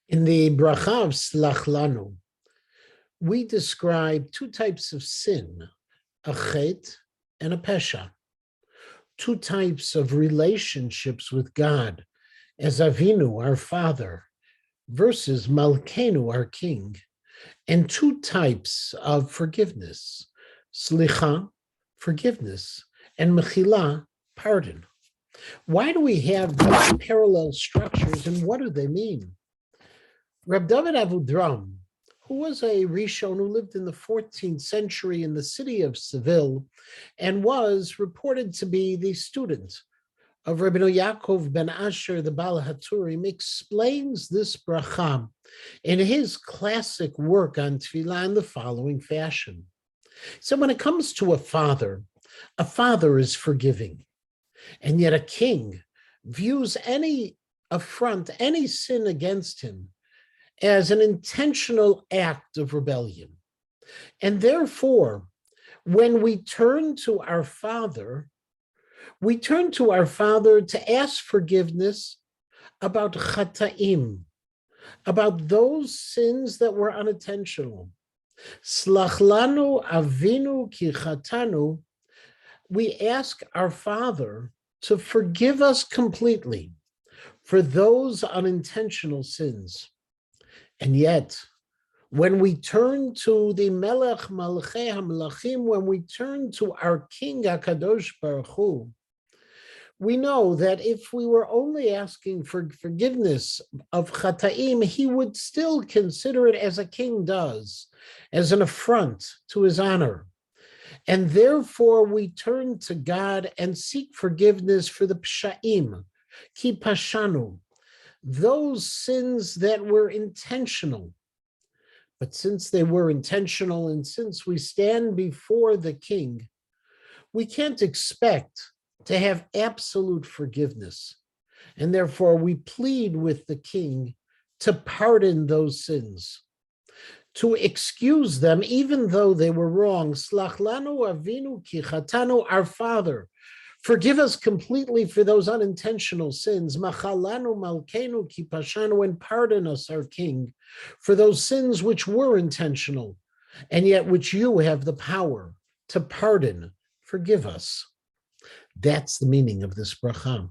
In the bracha of Slach Lanu, we describe two types of sin, a chet and a pesha, two types of relationships with God, as Avinu, our Father, versus Malkeinu, our King, and two types of forgiveness, slicha, forgiveness, and mechila, pardon. Why do we have these parallel structures, and what do they mean? Reb David Avudraham, who was a Rishon who lived in the 14th century in the city of Seville and was reported to be the student of Rabbeinu Yaakov ben Asher, the Baal HaTurim, explains this bracha in his classic work on Tefillah in the following fashion. So when it comes to a father is forgiving, and yet a king views any affront, any sin against him as an intentional act of rebellion. And therefore, when we turn to our Father to ask forgiveness about chata'im, about those sins that were unintentional. Slach lanu avinu ki chatanu, we ask our Father to forgive us completely for those unintentional sins. And yet, when we turn to the Melech Malchei HaMelachim, when we turn to our King HaKadosh Baruch Hu, we know that if we were only asking for forgiveness of Chata'im, he would still consider it, as a king does, as an affront to his honor. And therefore, we turn to God and seek forgiveness for the Psha'im, Ki Pashanu, those sins that were intentional. But since they were intentional, and since we stand before the king, we can't expect to have absolute forgiveness. And therefore we plead with the king to pardon those sins, to excuse them even though they were wrong. Slach lanu avinu ki chatanu, our Father, forgive us completely for those unintentional sins. Machalanu malkeinu ki pashanu, and pardon us, our King, for those sins which were intentional, and yet which you have the power to pardon. Forgive us. That's the meaning of this bracha.